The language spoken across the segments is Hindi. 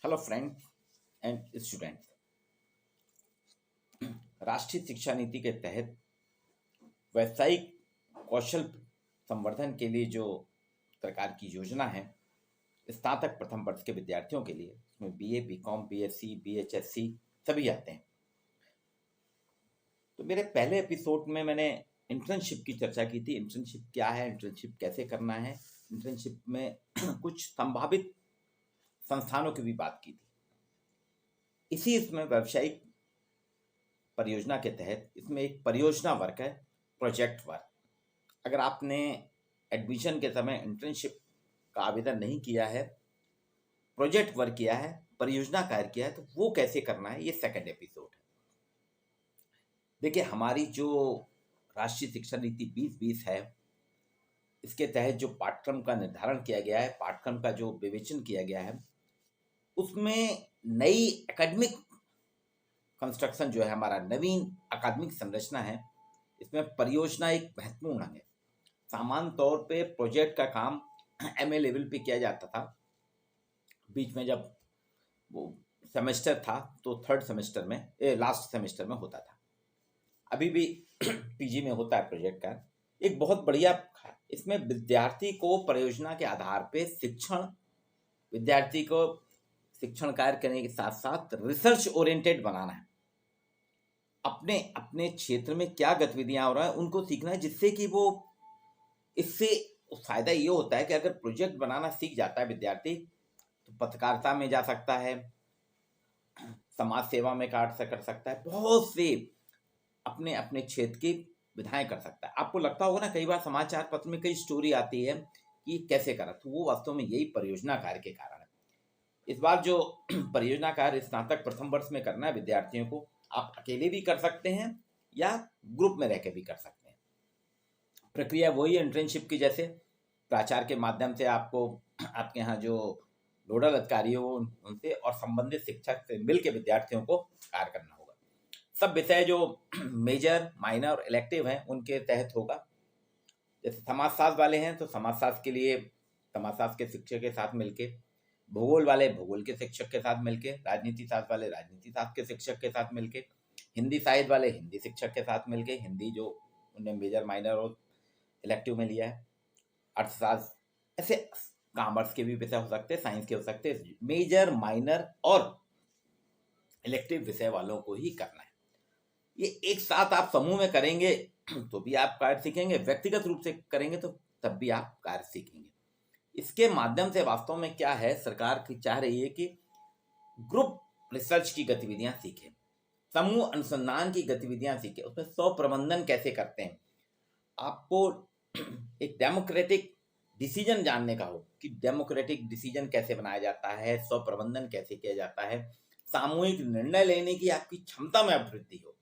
Hello friends and students. राष्ट्रीय शिक्षा नीति के तहत व्यावसायिक कौशल संवर्धन के लिए जो सरकार की योजना है, स्नातक प्रथम वर्ष के विद्यार्थियों के लिए उसमें बीए, बीकॉम, बीएससी, बीएचएससी सभी आते हैं। तो मेरे पहले एपिसोड में मैंने इंटर्नशिप की चर्चा की थी। इंटर्नशिप क्या है, इंटर्नशिप कैसे करना है, इंटर्नशिप में कुछ संभावित संस्थानों की भी बात की थी। इसी इसमें व्यावसायिक परियोजना के तहत इसमें एक परियोजना वर्क है, प्रोजेक्ट वर्क। अगर आपने एडमिशन के समय इंटर्नशिप का आवेदन नहीं किया है, प्रोजेक्ट वर्क किया है, परियोजना कार्य किया है, तो वो कैसे करना है, ये सेकंड एपिसोड है। देखिए, हमारी जो राष्ट्रीय शिक्षा नीति 2020 है, इसके तहत जो पाठ्यक्रम का निर्धारण किया गया है, पाठ्यक्रम का जो विवेचन किया गया है, उसमें नई एकेडमिक कंस्ट्रक्शन जो है, हमारा नवीन अकादमिक संरचना है, इसमें परियोजना एक महत्वपूर्ण अंग है। सामान्य तौर पे प्रोजेक्ट का काम एमए लेवल पे किया जाता था। बीच में जब वो सेमेस्टर था तो थर्ड सेमेस्टर में, लास्ट सेमेस्टर में होता था। अभी भी पीजी में होता है प्रोजेक्ट का। एक बहुत बढ़िया, इसमें विद्यार्थी को परियोजना के आधार पे विद्यार्थी को शिक्षण कार्य करने के साथ साथ रिसर्च ओरिएंटेड बनाना है। अपने अपने क्षेत्र में क्या गतिविधियां हो रहा है उनको सीखना है, जिससे कि वो इससे फायदा ये होता है कि अगर प्रोजेक्ट बनाना सीख जाता है विद्यार्थी, तो पत्रकारिता में जा सकता है, समाज सेवा में कार्य कर सकता है, बहुत से अपने अपने क्षेत्र की विधाएं कर सकता है। आपको लगता होगा ना, कई बार समाचार पत्र में कई स्टोरी आती है कि कैसे करा, तो वो वास्तव में यही परियोजना कार्य के कारण है। इस बार जो परियोजना कार्य स्नातक प्रथम वर्ष में करना है विद्यार्थियों को, आप अकेले भी कर सकते हैं या ग्रुप में रह के भी कर सकते हैं। प्रक्रिया वही है इंटर्नशिप की जैसे। प्राचार्य के माध्यम से आपको आपके यहाँ जो नोडल अधिकारी हो उनसे और संबंधित शिक्षक से मिल के विद्यार्थियों को कार्य करना होगा। सब विषय जो मेजर, माइनर और इलेक्टिव हैं उनके तहत होगा। जैसे समाजशास्त्र वाले हैं तो समाजशास्त्र के लिए समाजशास्त्र के शिक्षक के साथ मिलके, भूगोल वाले भूगोल के शिक्षक के साथ मिलके, राजनीति शास्त्र वाले राजनीति शास्त्र के शिक्षक के साथ मिलके, हिंदी साहित्य वाले हिंदी शिक्षक के साथ मिलके, हिंदी जो उन्हें मेजर, माइनर और इलेक्टिव में लिया है, अर्थशास्त्र, ऐसे कॉमर्स के भी विषय हो सकते हैं, साइंस के हो सकते हैं। मेजर, माइनर और इलेक्टिव विषय वालों को ही करना है। ये एक साथ आप समूह में करेंगे तो भी आप कार्य सीखेंगे, व्यक्तिगत रूप से करेंगे तो तब भी आप कार्य सीखेंगे। इसके माध्यम से वास्तव में क्या है, सरकार की चाह रही है कि ग्रुप रिसर्च की गतिविधियां सीखें, समूह अनुसंधान की गतिविधियां सीखें, उसमें स्व प्रबंधन कैसे करते हैं। आपको एक डेमोक्रेटिक डिसीजन जानने का हो कि डेमोक्रेटिक डिसीजन कैसे बनाया जाता है, स्व प्रबंधन कैसे किया जाता है, सामूहिक निर्णय लेने की आपकी क्षमता में वृद्धि हो,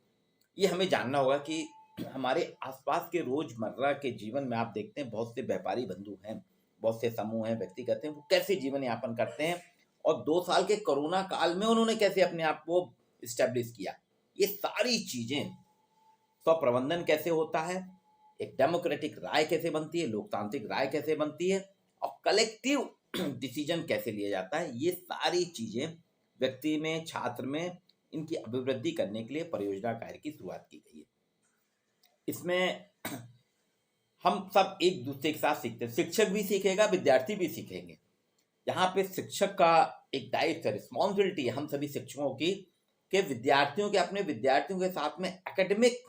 ये हमें जानना होगा। कि हमारे आसपास के रोजमर्रा के जीवन में आप देखते हैं बहुत से व्यापारी बंधु हैं, बहुत से समूह हैं, व्यक्तिगत हैं, वो कैसे जीवन यापन करते हैं और 2 साल के कोरोना काल में उन्होंने कैसे अपने आप को स्टैब्लिश किया। ये सारी चीजें, स्व प्रबंधन कैसे होता है, एक डेमोक्रेटिक राय कैसे बनती है, लोकतांत्रिक राय कैसे बनती है और कलेक्टिव डिसीजन कैसे लिया जाता है, ये सारी चीजें व्यक्ति में, छात्र में, इनकी अभिवृद्धि करने के लिए परियोजना कार्य की शुरुआत की गई है। इसमें हम सब एक दूसरे के साथ सीखते हैं, शिक्षक भी सीखेगा, विद्यार्थी भी सीखेंगे। यहाँ पे शिक्षक का एक दायित्व, रिस्पॉन्सिबिलिटी हम सभी शिक्षकों की, कि विद्यार्थियों के, अपने विद्यार्थियों के साथ में एकेडमिक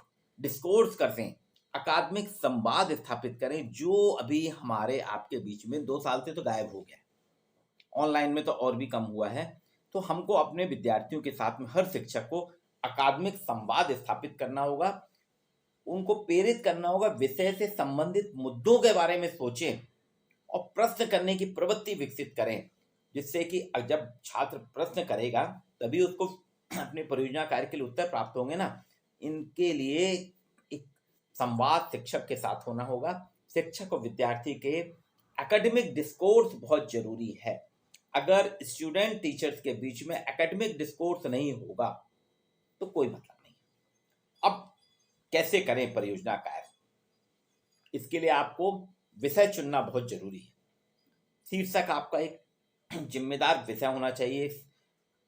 डिस्कोर्स करें, अकादमिक संवाद स्थापित करें, जो अभी हमारे आपके बीच में 2 साल से तो गायब हो गया है, ऑनलाइन में तो और भी कम हुआ है। तो हमको अपने विद्यार्थियों के साथ में, हर शिक्षक को अकादमिक संवाद स्थापित करना होगा, उनको प्रेरित करना होगा, विषय से संबंधित मुद्दों के बारे में सोचें और प्रश्न करने की प्रवृत्ति विकसित करें, जिससे कि जब छात्र प्रश्न करेगा तभी उसको अपने परियोजना कार्य के लिए उत्तर प्राप्त होंगे ना। इनके लिए एक संवाद शिक्षक के साथ होना होगा। शिक्षक और विद्यार्थी के एकेडमिक डिस्कोर्स बहुत जरूरी है। अगर स्टूडेंट टीचर्स के बीच में एकेडमिक डिस्कोर्स नहीं होगा तो कोई मतलब नहीं। अब कैसे करें परियोजना कार्य, इसके लिए आपको विषय चुनना बहुत जरूरी है। शीर्षक आपका एक जिम्मेदार विषय होना चाहिए।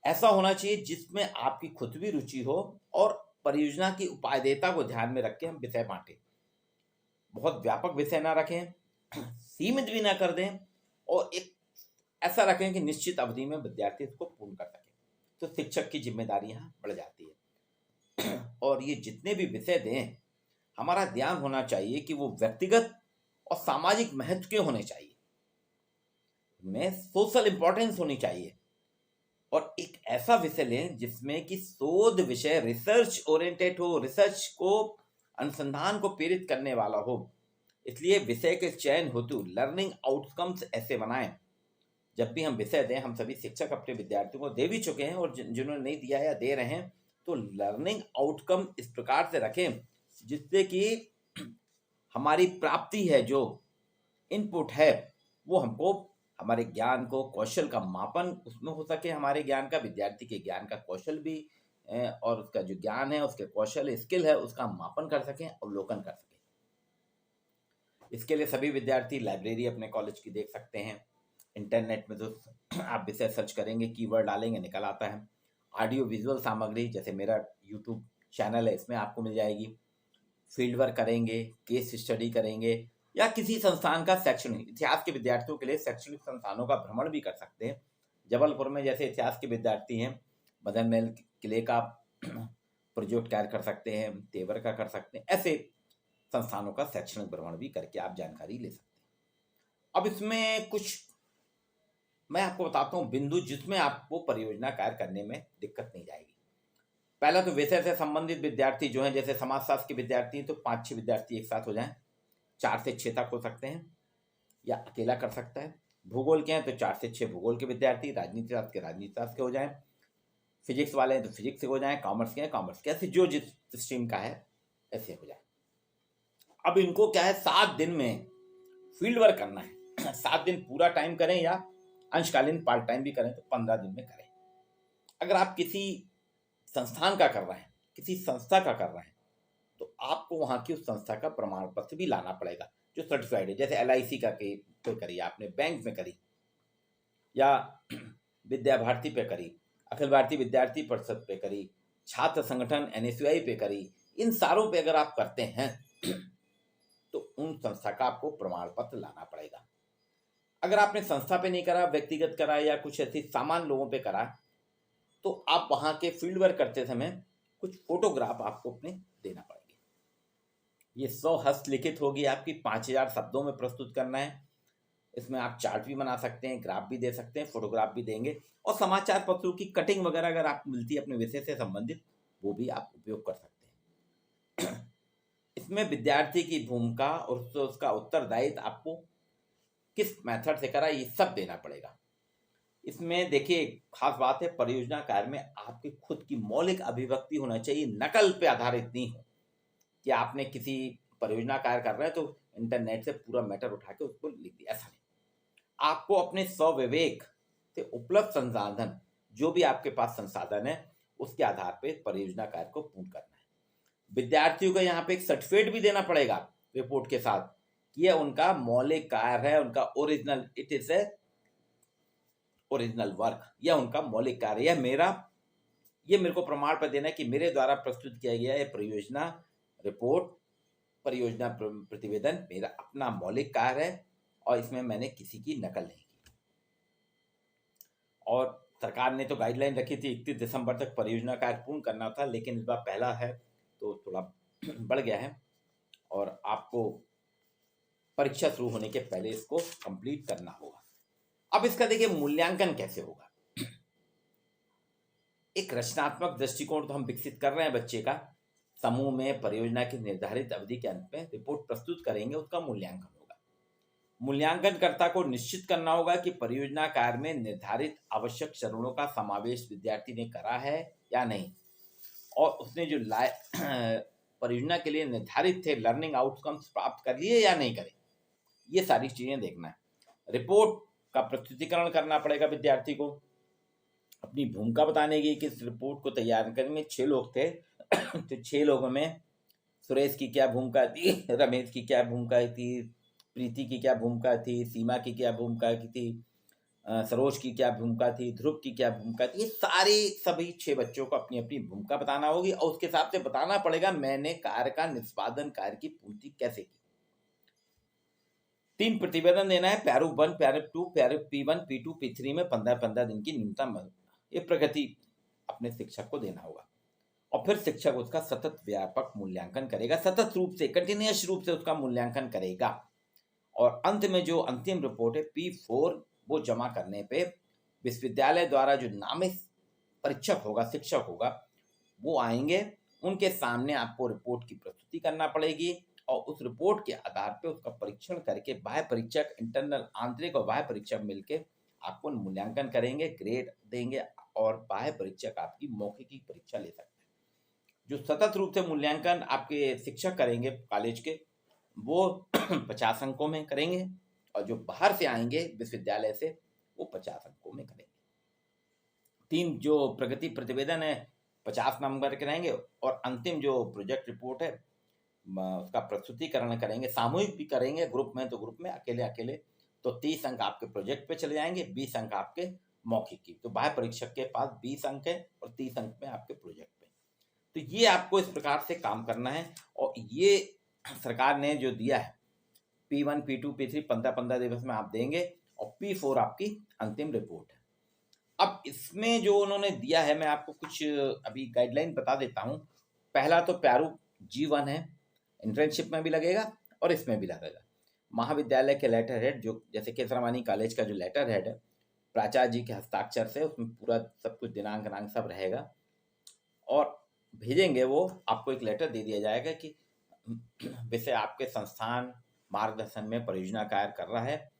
ऐसा होना चाहिए जिसमें आपकी खुद भी रुचि हो और परियोजना की उपादेयता को ध्यान में रख के हम विषय बांटें। बहुत व्यापक विषय ना रखें, सीमित भी ना कर दें, और एक ऐसा रखें कि निश्चित अवधि में विद्यार्थी इसको पूर्ण कर सके। तो शिक्षक की जिम्मेदारी यहाँ बढ़ जाती है। और ये जितने भी विषय दें, हमारा ध्यान होना चाहिए कि वो व्यक्तिगत और सामाजिक महत्व के होने चाहिए, में सोशल इंपॉर्टेंस होनी चाहिए, और एक ऐसा विषय लें जिसमें कि शोध विषय रिसर्च ओरिएंटेड हो, रिसर्च को, अनुसंधान को प्रेरित करने वाला हो। इसलिए विषय के चयन हेतु लर्निंग आउटकम्स ऐसे बनाएं। जब भी हम विषय दें, हम सभी शिक्षक अपने विद्यार्थियों को दे भी चुके हैं, और जिन्होंने नहीं दिया या दे रहे हैं, तो लर्निंग आउटकम इस प्रकार से रखें जिससे कि हमारी प्राप्ति है, जो इनपुट है, वो हमको हमारे ज्ञान को, कौशल का मापन उसमें हो सके, हमारे ज्ञान का, विद्यार्थी के ज्ञान का कौशल भी, और उसका जो ज्ञान है, उसके कौशल स्किल है, उसका मापन कर सकें, अवलोकन कर सकें। इसके लिए सभी विद्यार्थी लाइब्रेरी अपने कॉलेज की देख सकते हैं। इंटरनेट में जो आप विषय सर्च करेंगे, कीवर्ड डालेंगे, निकल आता है। ऑडियो विजुअल सामग्री, जैसे मेरा यूट्यूब चैनल है, इसमें आपको मिल जाएगी। फील्ड वर्क करेंगे, केस स्टडी करेंगे, या किसी संस्थान का शैक्षणिक, इतिहास के विद्यार्थियों के लिए शैक्षणिक संस्थानों का भ्रमण भी कर सकते हैं। जबलपुर में जैसे इतिहास के विद्यार्थी हैं, मदन महल किले का प्रोजेक्ट कार्य कर सकते हैं, तेवर का कर सकते हैं। ऐसे संस्थानों का शैक्षणिक भ्रमण भी करके आप जानकारी ले सकते हैं। अब इसमें कुछ मैं आपको बताता हूँ बिंदु जिसमें आपको परियोजना कार्य करने में दिक्कत नहीं जाएगी। पहला तो विषय से संबंधित विद्यार्थी जो हैं, जैसे समाजशास्त्र के विद्यार्थी हैं तो 5-6 विद्यार्थी एक साथ हो जाएं, 4 से 6 तक हो सकते हैं, या अकेला कर सकता है। भूगोल के हैं तो 4 से 6 भूगोल के विद्यार्थी, राजनीति शास्त्र के हो जाएं, फिजिक्स वाले हैं तो फिजिक्स से हो जाएं, कॉमर्स के हैं कॉमर्स के, ऐसे जो जिस स्ट्रीम का है ऐसे हो जाए। अब इनको क्या है, 7 दिन में फील्ड वर्क करना है। 7 दिन पूरा टाइम करें या अंशकालीन पार्ट टाइम भी करें तो 15 दिन में करें। अगर आप किसी संस्थान का कर रहे हैं, किसी संस्था का कर रहे हैं, तो आपको वहां की उस संस्था का प्रमाण पत्र भी लाना पड़ेगा जो सर्टिफाइड है। जैसे LIC का पे करी आपने, बैंक में करी, या विद्या भारती पे करी, अखिल भारतीय विद्यार्थी परिषद पे करी, छात्र संगठन NSUI पे करी, इन सारों पे अगर आप करते हैं तो उन संस्था का आपको प्रमाण पत्र लाना पड़ेगा। अगर आपने संस्था पे नहीं करा, व्यक्तिगत करा, या कुछ ऐसी सामान्य लोगों पे करा, तो आप वहां के फील्ड वर्क करते समय कुछ फोटोग्राफ आपको अपने देना पड़ेंगे। ये 100 हस्तलिखित होगी आपकी, 5000 शब्दों में प्रस्तुत करना है। इसमें आप चार्ट भी बना सकते हैं, ग्राफ भी दे सकते हैं, फोटोग्राफ भी देंगे, और समाचार पत्रों की कटिंग वगैरह अगर आपको मिलती है अपने विषय से संबंधित, वो भी आप उपयोग कर सकते हैं। इसमें विद्यार्थी की भूमिका और उसका उत्तरदायित्व आपको किस मेथड से करा, ये सब देना पड़ेगा। इसमें देखिए खास बात है, परियोजना कार्य में आपकी खुद की मौलिक अभिव्यक्ति होना चाहिए, नकल पे आधारित नहीं हो कि आपने किसी परियोजना कार्य कर रहे हैं तो इंटरनेट से पूरा मैटर उठा के उसको लिख दिया, ऐसा नहीं। आपको अपने स्वविवेक से उपलब्ध संसाधन, जो भी आपके पास संसाधन है, उसके आधार पर परियोजना कार्य को पूर्ण करना है। विद्यार्थियों को यहाँ पे एक सर्टिफिकेट भी देना पड़ेगा रिपोर्ट के साथ कि यह उनका मौलिक कार्य है, उनका original, it is a original work, या उनका मौलिक कार्य है, ये मेरे को प्रमाण पत्र देना है कि मेरे द्वारा प्रस्तुत किया गया ये परियोजना रिपोर्ट, परियोजना प्रतिवेदन मेरा अपना मौलिक कार्य है, और इसमें मैंने किसी की नकल नहीं की। और सरकार ने तो गाइडलाइन रखी थी 31 दिसंबर तक परियोजना कार्य पूर्ण करना था, लेकिन इस बार पहला है तो थोड़ा बढ़ गया है, और आपको परीक्षा शुरू होने के पहले इसको कंप्लीट करना होगा। अब इसका देखिए मूल्यांकन कैसे होगा। एक रचनात्मक दृष्टिकोण तो हम विकसित कर रहे हैं बच्चे का। समूह में परियोजना की निर्धारित अवधि के अंत में रिपोर्ट प्रस्तुत करेंगे, उसका मूल्यांकन होगा। मूल्यांकनकर्ता को निश्चित करना होगा कि परियोजना कार्य में निर्धारित आवश्यक चरणों का समावेश विद्यार्थी ने करा है या नहीं, और उसने जो परियोजना के लिए निर्धारित थे लर्निंग आउटकम्स प्राप्त कर लिए या नहीं करे, ये सारी चीजें देखना है। रिपोर्ट का प्रस्तुतिकरण करना पड़ेगा विद्यार्थी को, अपनी भूमिका बताने की कि इस रिपोर्ट को तैयार करने में 6 लोग थे तो 6 लोगों में सुरेश की क्या भूमिका थी, रमेश की क्या भूमिका थी, प्रीति की क्या भूमिका थी, सीमा की क्या भूमिका की थी, सरोज की क्या भूमिका थी, ध्रुव की क्या भूमिका थी, ये सारे सभी 6 बच्चों को अपनी अपनी भूमिका बताना होगी और उसके हिसाब से बताना पड़ेगा मैंने कार्य का निष्पादन, कार्य की पूर्ति कैसे की। 3 प्रतिवेदन देना है, प्रारूप 1, प्रारूप 2, प्रारूप P1, P2, P3 में 15-15 दिन की न्यूनतम ये प्रगति अपने शिक्षक को देना होगा और फिर शिक्षक उसका सतत व्यापक मूल्यांकन करेगा, सतत रूप से, कंटिन्यूअस रूप से उसका मूल्यांकन करेगा और अंत में जो अंतिम रिपोर्ट है P4 वो जमा करने पे विश्वविद्यालय द्वारा जो नामित परीक्षक होगा, शिक्षक होगा, वो आएंगे, उनके सामने आपको रिपोर्ट की प्रस्तुति करना पड़ेगी और उस रिपोर्ट के आधार पे उसका परीक्षण करके बाह्य परीक्षक, इंटरनल, आंतरिक और बाह्य परीक्षक मिलके आपको मूल्यांकन करेंगे, ग्रेड देंगे और बाह्य परीक्षक आपकी मौखिक परीक्षा ले सकते हैं। जो सतत रूप से मूल्यांकन आपके शिक्षक करेंगे कॉलेज के, वो 50 अंकों में करेंगे और जो बाहर से आएंगे विश्वविद्यालय से वो 50 अंकों में करेंगे। 3 जो प्रगति प्रतिवेदन है 50 नंबर के रहेंगे और अंतिम जो प्रोजेक्ट रिपोर्ट है उसका प्रस्तुतिकरण करेंगे, सामूहिक भी करेंगे, ग्रुप में तो ग्रुप में, अकेले अकेले तो 30 अंक आपके प्रोजेक्ट पे चले जाएंगे, 20 अंक आपके मौखिक की। तो बाह्य परीक्षक के पास 20 अंक है और 30 अंक में आपके प्रोजेक्ट पे। तो ये आपको इस प्रकार से काम करना है और ये सरकार ने जो दिया है P1, P2, P3 15-15 दिवस में आप देंगे और P4 आपकी अंतिम रिपोर्ट है। अब इसमें जो उन्होंने दिया है मैं आपको कुछ अभी गाइडलाइन बता देता हूँ। पहला तो प्रारूप G1 है, इंटर्नशिप में भी लगेगा और इसमें भी लगेगा। महाविद्यालय के लेटर हेड जो जैसे केसरवानी कॉलेज का जो लेटर हेड है प्राचार्य जी के हस्ताक्षर से, उसमें पूरा सब कुछ दिनांक दिनांक सब रहेगा और भेजेंगे। वो आपको एक लेटर दे दिया जाएगा कि विषय आपके संस्थान मार्गदर्शन में परियोजना कार्य कर रहा है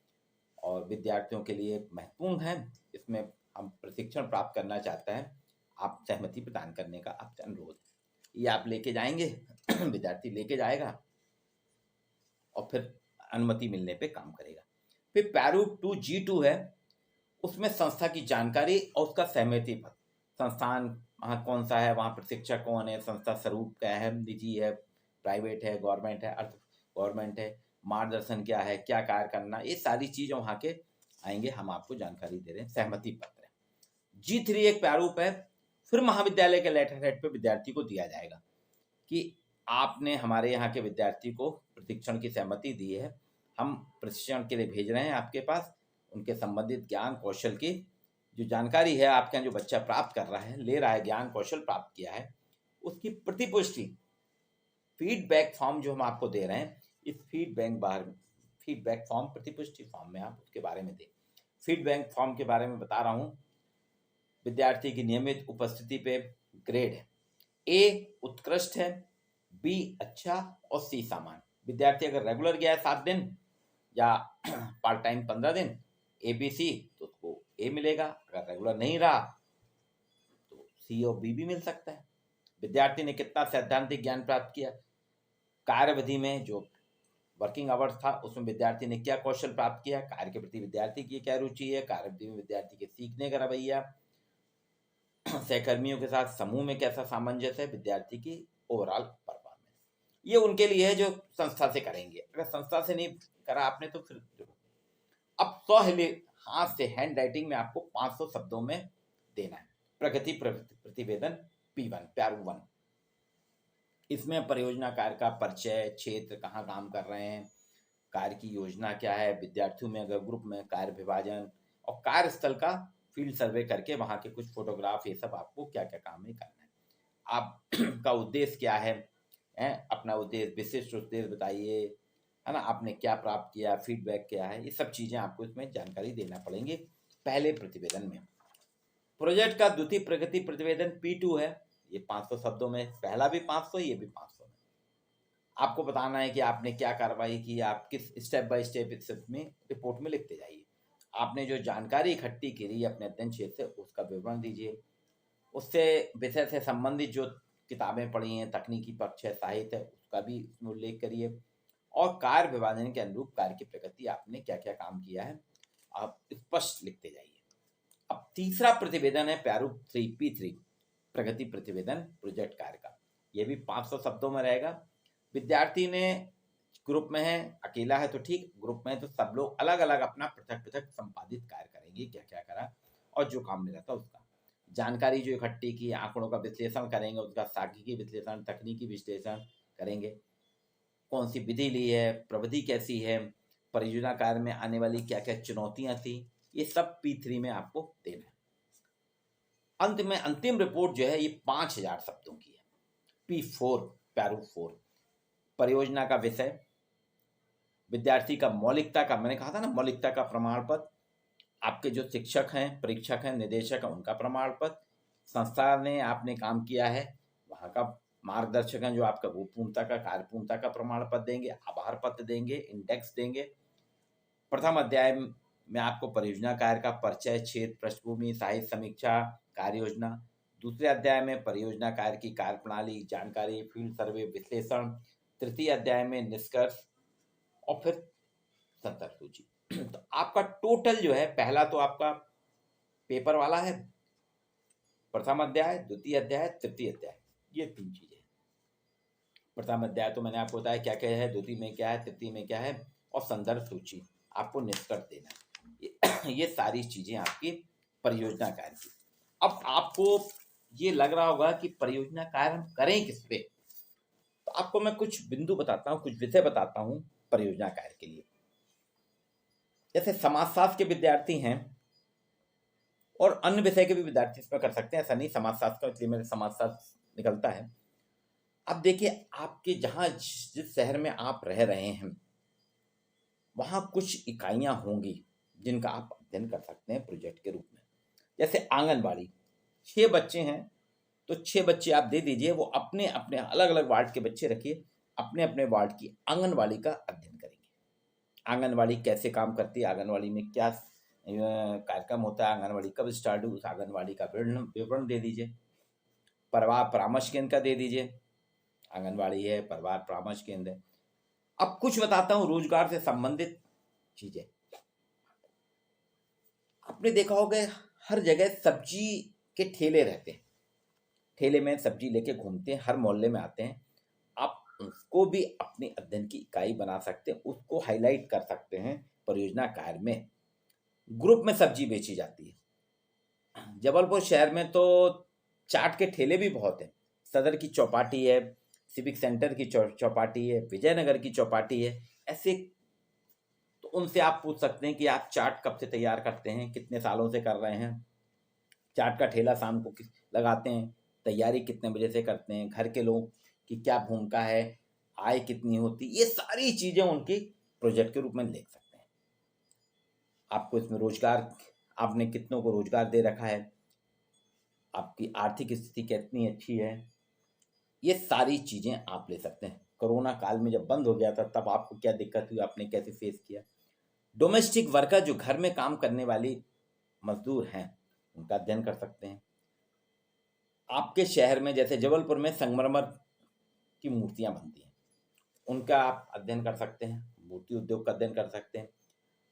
और विद्यार्थियों के लिए महत्वपूर्ण है, इसमें हम प्रशिक्षण प्राप्त करना चाहते हैं, आप सहमति प्रदान करने का आपसे अनुरोध है। ये आप लेके जाएंगे, विद्यार्थी लेके जाएगा और फिर अनुमति मिलने पे काम करेगा। फिर प्रारूप 2G2 है, उसमें संस्था की जानकारी और उसका सहमति पत्र, संस्थान वहाँ कौन सा है, वहाँ प्रशिक्षक कौन है, संस्था स्वरूप क्या है, निजी है, प्राइवेट है, गवर्नमेंट है, अर्थ गवर्नमेंट है, मार्गदर्शन क्या है, क्या कार्य करना, ये सारी चीज़ें वहाँ के आएंगे, हम आपको जानकारी दे रहे हैं, सहमति पत्र है। G3 एक प्रारूप है, फिर महाविद्यालय के लेटर हेड पे विद्यार्थी को दिया जाएगा कि आपने हमारे यहाँ के विद्यार्थी को प्रशिक्षण की सहमति दी है, हम प्रशिक्षण के लिए भेज रहे हैं आपके पास, उनके संबंधित ज्ञान कौशल की जो जानकारी है आपके यहाँ जो बच्चा प्राप्त कर रहा है, ले रहा है, ज्ञान कौशल प्राप्त किया है, उसकी प्रतिपुष्टि फीडबैक फॉर्म जो हम आपको दे रहे हैं, इस फीडबैक फॉर्म प्रतिपुष्टि फॉर्म में आप उसके बारे में दें। फीडबैक फॉर्म के बारे में बता रहा हूँ, विद्यार्थी की नियमित उपस्थिति पे ग्रेड है, A उत्कृष्ट है, B अच्छा और C सामान्य। विद्यार्थी अगर रेगुलर गया है 7 दिन या पार्ट टाइम 15 दिन ABC तो उसको A मिलेगा, अगर रेगुलर नहीं रहा तो C और B भी मिल सकता है। विद्यार्थी ने कितना सैद्धांतिक ज्ञान प्राप्त किया, कार्यविधि में जो वर्किंग आवर्स था उसमें विद्यार्थी ने क्या कौशल प्राप्त किया, कार्य के प्रति विद्यार्थी की क्या रुचि है, कार्यविधि में विद्यार्थी के सीखने का रवैया, सहकर्मियों के साथ समूह में कैसा सामंजस्य है, विद्यार्थी की ओवरऑल परफॉर्मेंस, ये उनके लिए है जो संस्था से करेंगे। अगर संस्था से नहीं करा आपने तो फिर अब 100 हाथ से हैंड राइटिंग में आपको 500 शब्दों में देना है प्रगति प्रतिवेदन P1 प्रारूप 1। इसमें परियोजना कार्य का परिचय, क्षेत्र कहाँ काम कर रहे हैं, कार्य की योजना क्या है, विद्यार्थियों में अगर ग्रुप में कार्य विभाजन और कार्यस्थल का फील्ड सर्वे करके वहाँ के कुछ फोटोग्राफ, ये सब आपको क्या क्या काम है करना है। आपका उद्देश्य क्या है, अपना उद्देश्य, विशिष्ट उद्देश्य बताइए, है ना, आपने क्या प्राप्त किया, फीडबैक क्या है, ये सब चीज़ें आपको इसमें जानकारी देना पड़ेंगे पहले प्रतिवेदन में। प्रोजेक्ट का द्वितीय प्रगति प्रतिवेदन P2 है, ये 500 शब्दों में, पहला भी 500, ये भी 500 में आपको बताना है कि आपने क्या कार्रवाई की, आप किस स्टेप बाय स्टेप में रिपोर्ट में लिखते जाइए। आपने जो जानकारी इकट्ठी करी अपने अध्ययन क्षेत्र से उसका विवरण दीजिए, उससे विषय से संबंधित जो किताबें पढ़ी हैं, तकनीकी पक्ष है, साहित्य है, उसका भी उसमें उल्लेख करिए और कार्य विभाजन के अनुरूप कार्य की प्रगति, आपने क्या क्या काम किया है आप स्पष्ट लिखते जाइए। अब तीसरा प्रतिवेदन है प्रारूप 3P3 प्रगति प्रतिवेदन प्रोजेक्ट कार्य का, ये भी 500 शब्दों में रहेगा। विद्यार्थी ने ग्रुप में है, अकेला है तो ठीक, ग्रुप में है तो सब लोग अलग अलग अपना पृथक पृथक संपादित कार्य करेंगे। देंगे क्या क्या करा और जो काम मिला था उसका जानकारी जो इकट्ठी की, आंकड़ों का विश्लेषण करेंगे, उसका सांख्यिकी विश्लेषण, तकनीकी विश्लेषण करेंगे, कौन सी विधि ली है, प्रविधि कैसी है, परियोजना कार्य में आने वाली क्या क्या चुनौतियां थी, ये सब P3 में आपको देना है। अंत में अंतिम रिपोर्ट जो है ये 5000 शब्दों की है। P4 प्रारूप 4 परियोजना का विषय, विद्यार्थी का मौलिकता का, मैंने कहा था ना मौलिकता का प्रमाण पत्र, आपके जो शिक्षक हैं, परीक्षक हैं, निदेशक हैं, उनका प्रमाण पत्र, संस्था ने आपने काम किया है वहाँ का मार्गदर्शक हैं जो आपका गोपनीयता का, कार्यपूर्णता का प्रमाण पत्र देंगे, आभार पत्र देंगे, इंडेक्स देंगे। प्रथम अध्याय में आपको परियोजना कार्य का परिचय, क्षेत्र, पृष्ठभूमि, साहित्य समीक्षा, कार्य योजना। दूसरे अध्याय में परियोजना कार्य की कार्यप्रणाली, जानकारी, फील्ड सर्वे, विश्लेषण। तृतीय अध्याय में निष्कर्ष और फिर संदर्भ सूची। तो आपका टोटल जो है, पहला तो आपका पेपर वाला है, प्रथम अध्याय, द्वितीय अध्याय, तृतीय अध्याय, ये 3 चीजें। प्रथम अध्याय तो मैंने आपको बताया क्या क्या है, द्वितीय में क्या है, तृतीय में क्या है, और संदर्भ सूची, आपको निष्कर्ष देना। ये सारी चीजें आपकी परियोजना कार्य की। अब आपको ये लग रहा होगा कि परियोजना कार्य हम करें किस पे, तो आपको मैं कुछ बिंदु बताता हूँ, कुछ विषय बताता हूँ परियोजना कार्य के लिए। जैसे समाजशास्त्र के विद्यार्थी हैं और अन्य विषय के भी विद्यार्थी इसमें कर सकते हैं, ऐसा नहीं समाजशास्त्र का इसलिए मेरे समाजशास्त्र निकलता है। अब देखिए, आपके जहाँ जिस शहर में आप रह रहे हैं वहाँ कुछ इकाइयाँ होंगी जिनका आप अध्ययन कर सकते हैं प्रोजेक्ट के रूप में। जैसे आंगनबाड़ी, 6 बच्चे हैं तो 6 बच्चे आप दे दीजिए, वो अपने अपने अलग अलग वार्ड के बच्चे रखिए, अपने अपने वार्ड की आंगनबाड़ी का अध्ययन करेंगे। आंगनबाड़ी कैसे काम करती है, आंगनबाड़ी में क्या कार्यक्रम होता है, आंगनबाड़ी कब स्टार्ट हुई, उस आंगनबाड़ी का विवरण दे दीजिए। परिवार परामर्श केंद्र का दे दीजिए, आंगनबाड़ी है, परिवार परामर्श केंद्र है। अब कुछ बताता हूँ रोजगार से संबंधित चीजें। आपने देखा होगा हर जगह सब्जी के ठेले रहते हैं, ठेले में सब्जी लेके घूमते हैं, हर मोहल्ले में आते हैं। आप उसको भी अपने अध्ययन की इकाई बना सकते हैं, उसको हाईलाइट कर सकते हैं परियोजना कार्य में। ग्रुप में सब्जी बेची जाती है। जबलपुर शहर में तो चाट के ठेले भी बहुत हैं। सदर की चौपाटी है, सिविक सेंटर की चौपाटी है, विजयनगर की चौपाटी है, ऐसे। तो उनसे आप पूछ सकते हैं कि आप चाट कब से तैयार करते हैं, कितने सालों से कर रहे हैं, चाट का ठेला शाम को लगाते हैं, तैयारी कितने बजे से करते हैं, घर के लोगों की क्या भूमिका है, आय कितनी होती, ये सारी चीजें उनकी प्रोजेक्ट के रूप में लिख सकते हैं। आपको इसमें रोजगार, आपने कितनों को रोजगार दे रखा है, आपकी आर्थिक स्थिति कितनी अच्छी है, ये सारी चीजें आप ले सकते हैं। कोरोना काल में जब बंद हो गया था तब आपको क्या दिक्कत हुई, आपने कैसे फेस किया। डोमेस्टिक वर्कर, जो घर में काम करने वाली मजदूर हैं, उनका अध्ययन कर सकते हैं। आपके शहर में जैसे जबलपुर में संगमरमर की मूर्तियां बनती हैं, उनका आप अध्ययन कर सकते हैं, मूर्ति उद्योग का अध्ययन कर सकते हैं।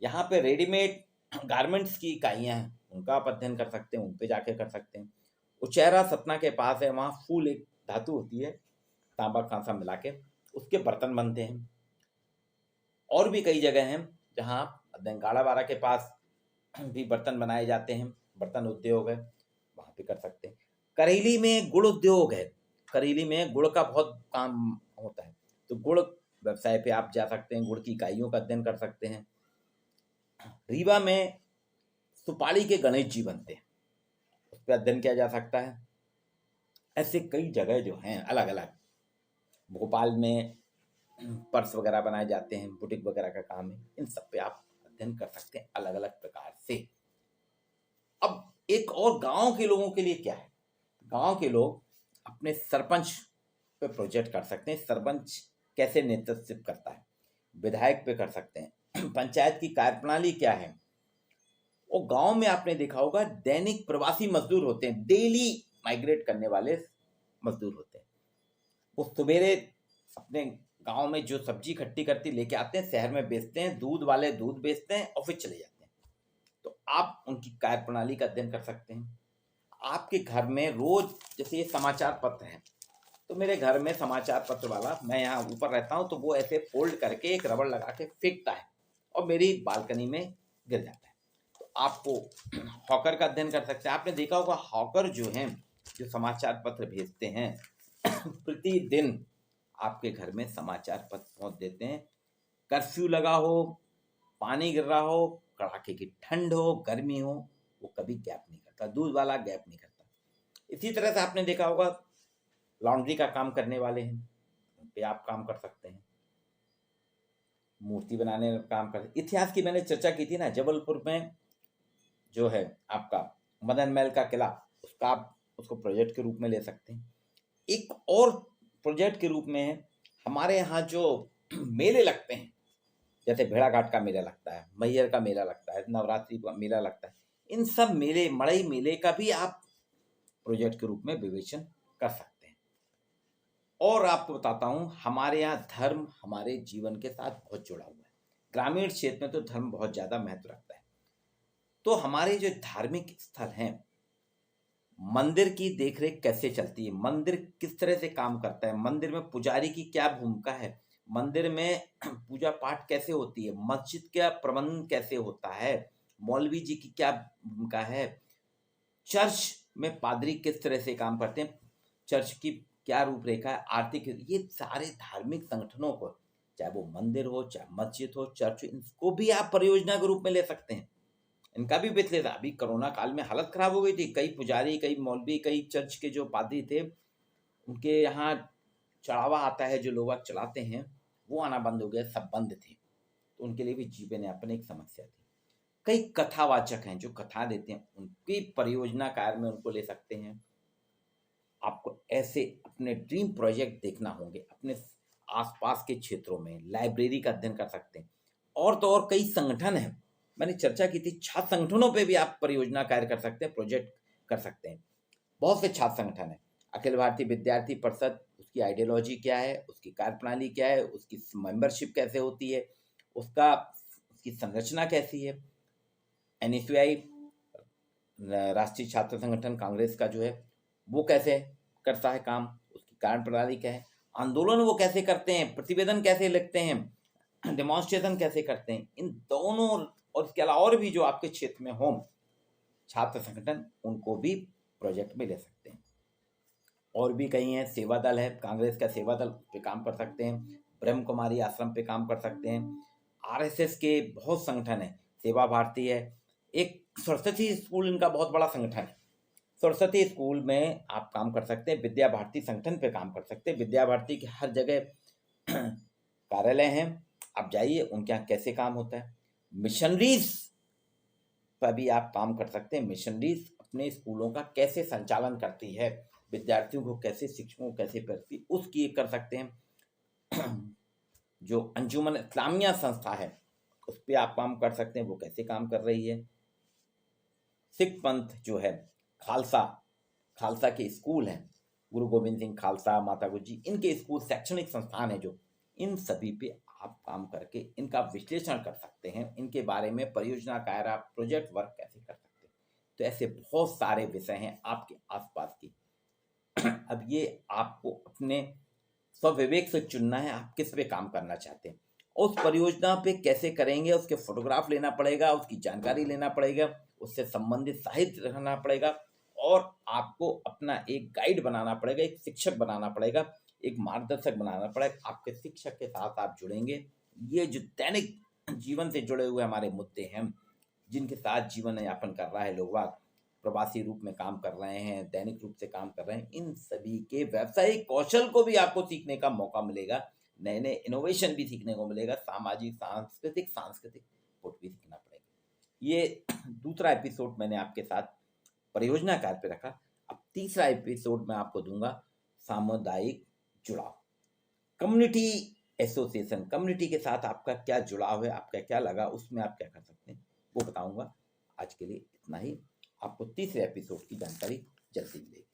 यहाँ पे रेडीमेड गारमेंट्स की इकाइयाँ हैं, उनका आप अध्ययन कर सकते हैं, उन पे जाके कर सकते हैं। उचेहरा सतना के पास है, वहाँ फूल एक धातु होती है, तांबा कांसा मिला के उसके बर्तन बनते हैं। और भी कई जगह हैं जहाँ आप अध्ययन, गाड़ावाड़ा के पास भी बर्तन बनाए जाते हैं, बर्तन उद्योग है, वहाँ पे कर सकते हैं। करेली में गुड़ उद्योग है, करेली में गुड़ का बहुत काम होता है, तो गुड़ व्यवसाय पे आप जा सकते हैं, गुड़ की इकाइयों का अध्ययन कर सकते हैं। रीवा में सुपारी के गणेश जी बनते हैं, उस पर अध्ययन किया जा सकता है। ऐसे कई जगह जो हैं अलग अलग। भोपाल में पर्स वगैरह बनाए जाते हैं, बुटीक वगैरह का काम है, इन सब पे आप अध्ययन कर सकते हैं अलग अलग प्रकार से। अब एक और गांव के लोगों के लिए क्या है, गांव के लोग अपने सरपंच पे प्रोजेक्ट कर सकते हैं, सरपंच कैसे नेतृत्व करता है, विधायक पे कर सकते हैं, पंचायत की कार्यप्रणाली क्या है। और गांव में आपने देखा होगा दैनिक प्रवासी मजदूर होते हैं, डेली माइग्रेट करने वाले मजदूर होते हैं। वो सवेरे अपने गांव में जो सब्जी इकट्ठी करती लेके आते हैं, शहर में बेचते हैं, दूध वाले दूध बेचते हैं और फिर चले जाते हैं। तो आप उनकी कार्यप्रणाली का अध्ययन कर सकते हैं। आपके घर में रोज, जैसे ये समाचार पत्र है, तो मेरे घर में समाचार पत्र वाला, मैं यहाँ ऊपर रहता हूँ, तो वो ऐसे फोल्ड करके एक रबड़ लगा के फेंकता है और मेरी बालकनी में गिर जाता है। तो आपको हॉकर का अध्ययन कर सकते हैं। आपने देखा होगा हॉकर जो हैं, जो समाचार पत्र भेजते हैं प्रतिदिन आपके घर में समाचार पत्र पहुंच देते हैं। कर्फ्यू लगा हो, पानी गिर रहा हो, कड़ाके की ठंड हो, गर्मी हो, वो कभी गैप नहीं करता, दूध वाला गैप नहीं करता। इसी तरह से आपने देखा होगा लॉन्ड्री का काम करने वाले हैं, उन पे आप काम कर सकते हैं। मूर्ति बनाने का काम कर, इतिहास की मैंने चर्चा की थी ना, जबलपुर में जो है आपका मदन महल का किला, उसका आप उसको प्रोजेक्ट के रूप में ले सकते हैं। एक और प्रोजेक्ट के रूप में है हमारे यहाँ जो मेले लगते हैं, जैसे भेड़ाघाट का मेला लगता है, मैहर का मेला लगता है, नवरात्रि का मेला लगता है, इन सब मेले, मड़ई मेले का भी आप प्रोजेक्ट के रूप में विवेचन कर सकते हैं। और आपको बताता हूँ, हमारे यहाँ धर्म हमारे जीवन के साथ बहुत जुड़ा हुआ है। ग्रामीण क्षेत्र में तो धर्म बहुत ज़्यादा महत्व रखता है। तो हमारे जो धार्मिक स्थल हैं, मंदिर की देखरेख कैसे चलती है, मंदिर किस तरह से काम करता है, मंदिर में पुजारी की क्या भूमिका है, मंदिर में पूजा पाठ कैसे होती है, मस्जिद का प्रबंधन कैसे होता है, मौलवी जी की क्या भूमिका है, चर्च में पादरी किस तरह से काम करते हैं, चर्च की क्या रूपरेखा है, आरती की, ये सारे धार्मिक संगठनों को, चाहे वो मंदिर हो, चाहे मस्जिद हो, चर्च हो, इनको भी आप परियोजना के रूप में ले सकते हैं। इनका भी विश्लेषण, अभी कोरोना काल में हालत खराब हो गई थी, कई पुजारी, कई मौलवी, कई चर्च के जो पादरी थे, उनके यहाँ चढ़ावा आता है जो लोग चलाते हैं, वो आना बंद हो गया, सब बंद थे, तो उनके लिए भी जीवन यापन एक समस्या थी। कई कथावाचक हैं जो कथा देते हैं, उनकी परियोजना कार्य में उनको ले सकते हैं। आपको ऐसे अपने ड्रीम प्रोजेक्ट देखना होंगे, अपने आसपास के क्षेत्रों में लाइब्रेरी का अध्ययन कर सकते हैं। और तो और कई संगठन हैं, मैंने चर्चा की थी, छात्र संगठनों पे भी आप परियोजना कार्य कर सकते हैं, प्रोजेक्ट कर सकते हैं। बहुत से छात्र संगठन हैं, अखिल भारतीय विद्यार्थी परिषद, उसकी आइडियोलॉजी क्या है, उसकी कार्यप्रणाली क्या है, उसकी मेंबरशिप कैसे होती है, उसकी संरचना कैसी है। NSUI, राष्ट्रीय छात्र संगठन कांग्रेस का जो है, वो कैसे करता है काम, उसकी कार्यप्रणाली क्या है, आंदोलन वो कैसे करते हैं, प्रतिवेदन कैसे लिखते हैं, डेमोन्स्ट्रेशन कैसे करते हैं, इन दोनों और इसके अलावा और भी जो आपके क्षेत्र में हो छात्र संगठन, उनको भी प्रोजेक्ट में ले सकते हैं। और भी कई हैं, सेवा दल है, कांग्रेस का सेवा दल पे काम कर सकते हैं, ब्रह्म कुमारी आश्रम पे काम कर सकते हैं, RSS के बहुत संगठन है, सेवा भारती है, एक सरस्वती स्कूल इनका बहुत बड़ा संगठन है, सरस्वती स्कूल में आप काम कर सकते हैं, विद्या भारती संगठन पे काम कर सकते हैं, विद्या भारती की हर जगह कार्यालय हैं, आप जाइए उनके यहाँ कैसे काम होता है। मिशनरीज पर भी आप काम कर सकते हैं, मिशनरीज अपने स्कूलों का कैसे संचालन करती है, विद्यार्थियों को कैसे, शिक्षकों को कैसे करती, उसकी कर सकते हैं। जो अंजुमन इस्लामिया संस्था है, उस पर आप काम कर सकते हैं, वो कैसे काम कर रही है। सिख पंथ जो है, खालसा के स्कूल हैं, गुरु गोविंद सिंह खालसा, माता गुजरी, इनके स्कूल शैक्षणिक संस्थान है जो, इन सभी पे आप काम करके इनका विश्लेषण कर सकते हैं, इनके बारे में परियोजना कार्य, आप प्रोजेक्ट वर्क कैसे कर सकते हैं। तो ऐसे बहुत सारे विषय हैं आपके आसपास की। अब ये आपको अपने स्वविवेक से चुनना है, आप किस पे काम करना चाहते हैं, उस परियोजना पे कैसे करेंगे, उसके फोटोग्राफ लेना पड़ेगा, उसकी जानकारी लेना पड़ेगा, उससे संबंधित साहित्य रखना पड़ेगा, और आपको अपना एक गाइड बनाना पड़ेगा, एक शिक्षक बनाना पड़ेगा, एक मार्गदर्शक बनाना पड़ेगा। आपके शिक्षक के साथ आप जुड़ेंगे, ये जो दैनिक जीवन से जुड़े हुए हमारे मुद्दे हैं, जिनके साथ जीवन यापन कर रहा है लोग, प्रवासी रूप में काम कर रहे हैं, दैनिक रूप से काम कर रहे हैं, इन सभी के व्यावसायिक कौशल को भी आपको सीखने का मौका मिलेगा, नए नए इनोवेशन भी सीखने को मिलेगा, सामाजिक सांस्कृतिक पुट भी सीखना पड़ेगा। ये दूसरा एपिसोड मैंने आपके साथ परियोजना कार्य पे रखा। अब तीसरा एपिसोड मैं आपको दूंगा सामुदायिक जुड़ाव, कम्युनिटी एसोसिएशन, कम्युनिटी के साथ आपका क्या जुड़ाव है, आपका क्या लगा, उसमें आप क्या कर सकते हैं, वो बताऊंगा। आज के लिए इतना ही, आपको तीसरे एपिसोड की जानकारी जल्दी मिलेगी।